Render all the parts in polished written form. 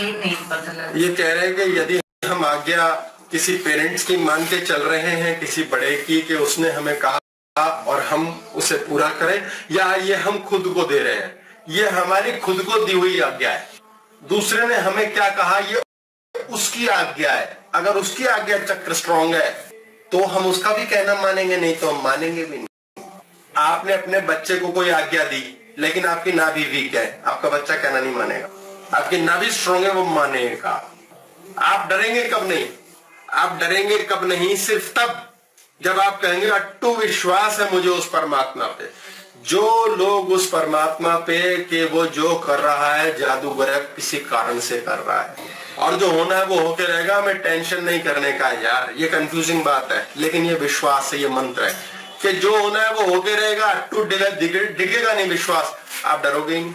नहीं पता लगा। ये कह रहे हैं कि यदि हम आज्ञा किसी पेरेंट्स की मान के चल रहे हैं, किसी बड़े की, कि उसने हमें कहा और हम उसे पूरा करें, या ये हम खुद को दे रहे हैं, ये हमारी खुद को दी हुई आज्ञा है। दूसरे ने हमें क्या कहा ये उसकी आज्ञा है। अगर उसकी आज्ञा चक्र स्ट्रॉन्ग है तो हम उसका भी कहना मानेंगे, नहीं तो हम मानेंगे भी नहीं। आपने अपने बच्चे को कोई आज्ञा दी लेकिन आपकी नाभि वीक है, आपका बच्चा कहना नहीं मानेगा। आपकी नाभि स्ट्रॉन्ग है, वो मानेगा। आप डरेंगे कब नहीं? आप डरेंगे कब नहीं? सिर्फ तब जब आप कहेंगे अट्टू विश्वास है मुझे उस परमात्मा पे। जो लोग उस परमात्मा पे कि वो जो कर रहा है जादूगर है, किसी कारण से कर रहा है, और जो होना है वो होके रहेगा, हमें टेंशन नहीं करने का है। यार ये कंफ्यूजिंग बात है, लेकिन ये विश्वास है, ये मंत्र है कि जो होना है वो होके रहेगा। अट्टू डिगेगा नहीं विश्वास, आप डरोगे ही।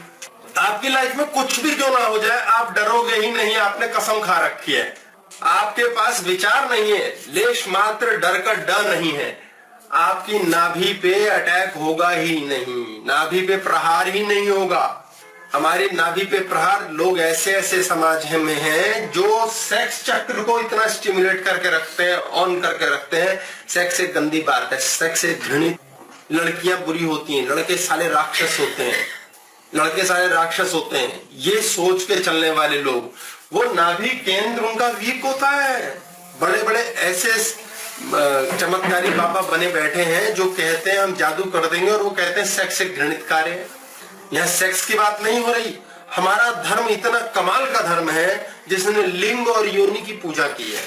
आपकी लाइफ में कुछ भी क्यों ना हो जाए, आप डरोगे ही नहीं। आपने कसम खा रखी है, आपके पास विचार नहीं है, लेश मात्र डर का डर नहीं है। आपकी नाभि पे अटैक होगा ही नहीं, नाभि पे प्रहार ही नहीं होगा। हमारी नाभि पे प्रहार, लोग ऐसे ऐसे समाज में हैं जो सेक्स चक्र को इतना स्टिमुलेट करके रखते हैं, ऑन करके रखते हैं। सेक्स एक गंदी बात है, सेक्स एक घृणित, लड़कियां बुरी होती हैं, लड़के साले राक्षस होते हैं, लड़के सारे राक्षस होते हैं, ये सोच के चलने वाले लोग, वो नाभि केंद्र उनका वीक होता है। बड़े बड़े ऐसे चमत्कारी बाबा बने बैठे हैं जो कहते हैं हम जादू कर देंगे, और वो कहते हैं सेक्स एक घृणित कार्य है। यहाँ सेक्स की बात नहीं हो रही। हमारा धर्म इतना कमाल का धर्म है जिसने लिंग और योनि की पूजा की है।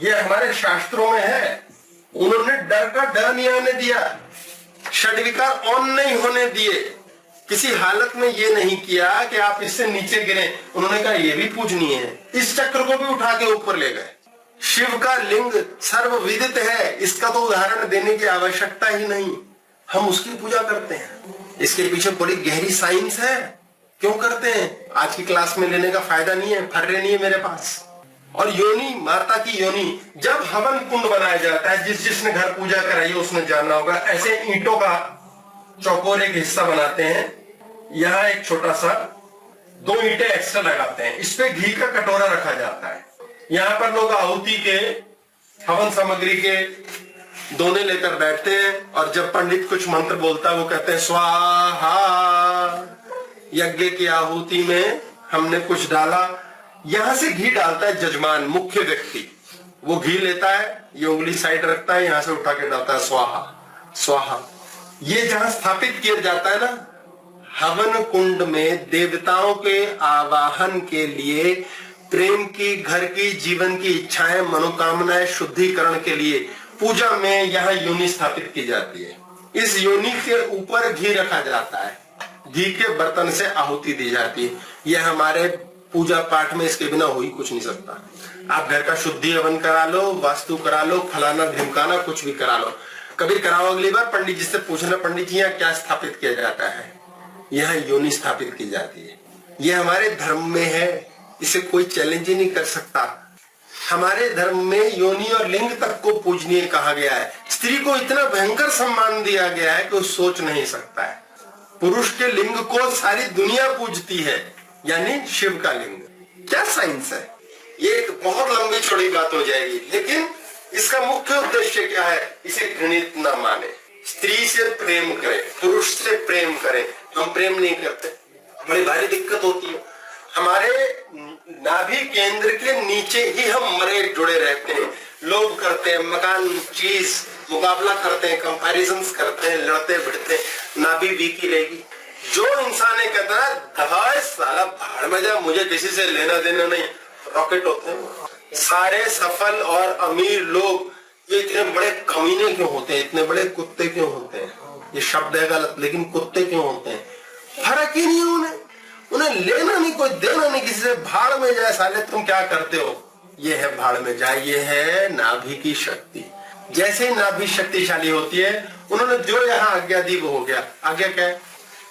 ये हमारे शास्त्रों में है। उन्होंने डर का डर नहीं आने दिया, षड्विकार ऑन नहीं होने दिए, किसी हालत में ये नहीं किया कि आप इससे नीचे गिरे। उन्होंने कहा ये भी पूजनीय है, इस चक्र को भी उठा के ऊपर ले गए। शिव का लिंग सर्वविदित है, इसका तो उदाहरण देने की आवश्यकता ही नहीं, हम उसकी पूजा करते हैं। इसके पीछे बड़ी गहरी साइंस है। क्यों करते हैं? आज की क्लास में लेने का फायदा नहीं है, फर्रे नहीं है मेरे पास। और योनि, माता की योनि, जब हवन कुंड बनाया जाता है, जिसने घर पूजा कराई है उसने जानना होगा, ऐसे ईंटों का चौकोर एक हिस्सा बनाते हैं, यहाँ एक छोटा सा 2 ईंटें एक्स्ट्रा लगाते हैं, इस पे घी का कटोरा रखा जाता है। यहाँ पर लोग आहुति के, हवन सामग्री के दोने लेकर बैठते हैं, और जब पंडित कुछ मंत्र बोलता है वो कहते हैं स्वाहा। यज्ञ की आहुति में हमने कुछ डाला, यहां से घी डालता है जजमान, मुख्य व्यक्ति। वो घी लेता है, ये उंगली साइड रखता है, यहां से उठा के डालता है स्वाहा स्वाहा। ये जहां स्थापित किया जाता है ना हवन कुंड में, देवताओं के आवाहन के लिए, प्रेम की, घर की, जीवन की इच्छाएं, मनोकामनाएं शुद्धिकरण के लिए पूजा में यहाँ योनि स्थापित की जाती है। इस योनि के ऊपर घी रखा जाता है, घी के बर्तन से आहुति दी जाती है। यह हमारे पूजा पाठ में इसके बिना हो ही कुछ नहीं सकता। आप घर का शुद्धि हवन करा लो, वास्तु करा लो, फलाना ढिमकाना कुछ भी करा लो, कभी कराओ अगली बार पंडित जी से पूछना, पंडित जी यहाँ क्या स्थापित किया जाता है? यहाँ योनि स्थापित की जाती है। यह हमारे धर्म में है, इसे कोई चैलेंज ही नहीं कर सकता। हमारे धर्म में योनि और लिंग तक को पूजनीय कहा गया है। स्त्री को इतना भयंकर सम्मान दिया गया है कि वो सोच नहीं सकता है। पुरुष के लिंग को सारी दुनिया पूजती है, यानी शिव का लिंग। क्या साइंस है? ये एक बहुत लंबी चौड़ी बात हो जाएगी, लेकिन इसका मुख्य उद्देश्य क्या है? इसे घृणित न माने, स्त्री से प्रेम करें, पुरुष से प्रेम करें। हम प्रेम नहीं करते, बड़ी भारी दिक्कत होती है। हमारे नाभि केंद्र के नीचे ही हम मरे जुड़े रहते हैं। लोग करते हैं मकान चीज, मुकाबला करते हैं, कंपैरिजंस करते हैं, लड़ते भिड़ते, नाभि वीक ही रहेगी। जो इंसान कहता है दहाड़ साला भाड़ में जा, मुझे किसी से लेना देना नहीं, रॉकेट होते हैं। सारे सफल और अमीर लोग ये इतने बड़े कमीने क्यों होते हैं, इतने बड़े कुत्ते क्यों होते हैं? ये शब्द है गलत, लेकिन कुत्ते क्यों होते हैं? फर्क ही नहीं उन्हें लेना नहीं, कोई देना नहीं, किसी से भाड़ में जाए साले तुम क्या करते हो, ये है भाड़ में जाए। ये है नाभि की शक्ति। जैसे ही नाभि शक्तिशाली होती है, उन्होंने जो यहाँ आज्ञा दी वो हो गया। आज्ञा क्या है?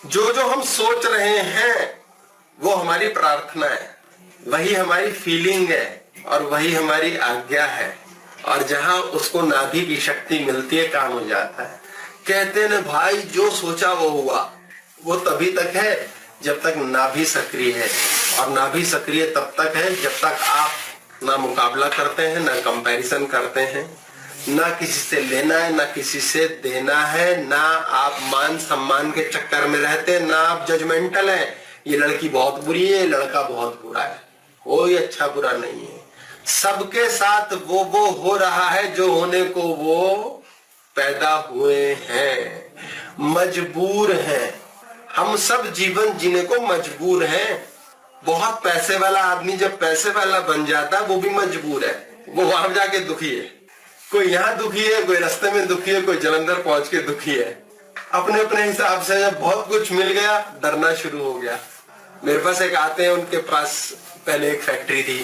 जो जो हम सोच रहे हैं वो हमारी प्रार्थना है, वही हमारी फीलिंग है, और वही हमारी आज्ञा है। और जहां उसको नाभि की शक्ति मिलती है, काम हो जाता है। कहते हैं ना भाई, जो सोचा वो हुआ। वो तभी तक है जब तक नाभि सक्रिय है। और ना भी सक्रिय तब तक है जब तक आप ना मुकाबला करते हैं, ना कंपैरिजन करते हैं, ना किसी से लेना है, ना किसी से देना है, ना आप मान सम्मान के चक्कर में रहते हैं, ना आप जजमेंटल हैं, ये लड़की बहुत बुरी है, ये लड़का बहुत बुरा है। कोई अच्छा बुरा नहीं है, सबके साथ वो हो रहा है जो होने को वो पैदा हुए हैं, मजबूर हैं। हम सब जीवन जीने को मजबूर हैं। बहुत पैसे वाला आदमी जब पैसे वाला बन जाता है वो भी मजबूर है, वो वहां जाके दुखी है। कोई यहाँ दुखी है, कोई रास्ते में दुखी है, कोई जलंधर पहुंच के दुखी है। अपने अपने हिसाब से जब बहुत कुछ मिल गया डरना शुरू हो गया। मेरे पास एक आते हैं, उनके पास पहले एक फैक्ट्री थी।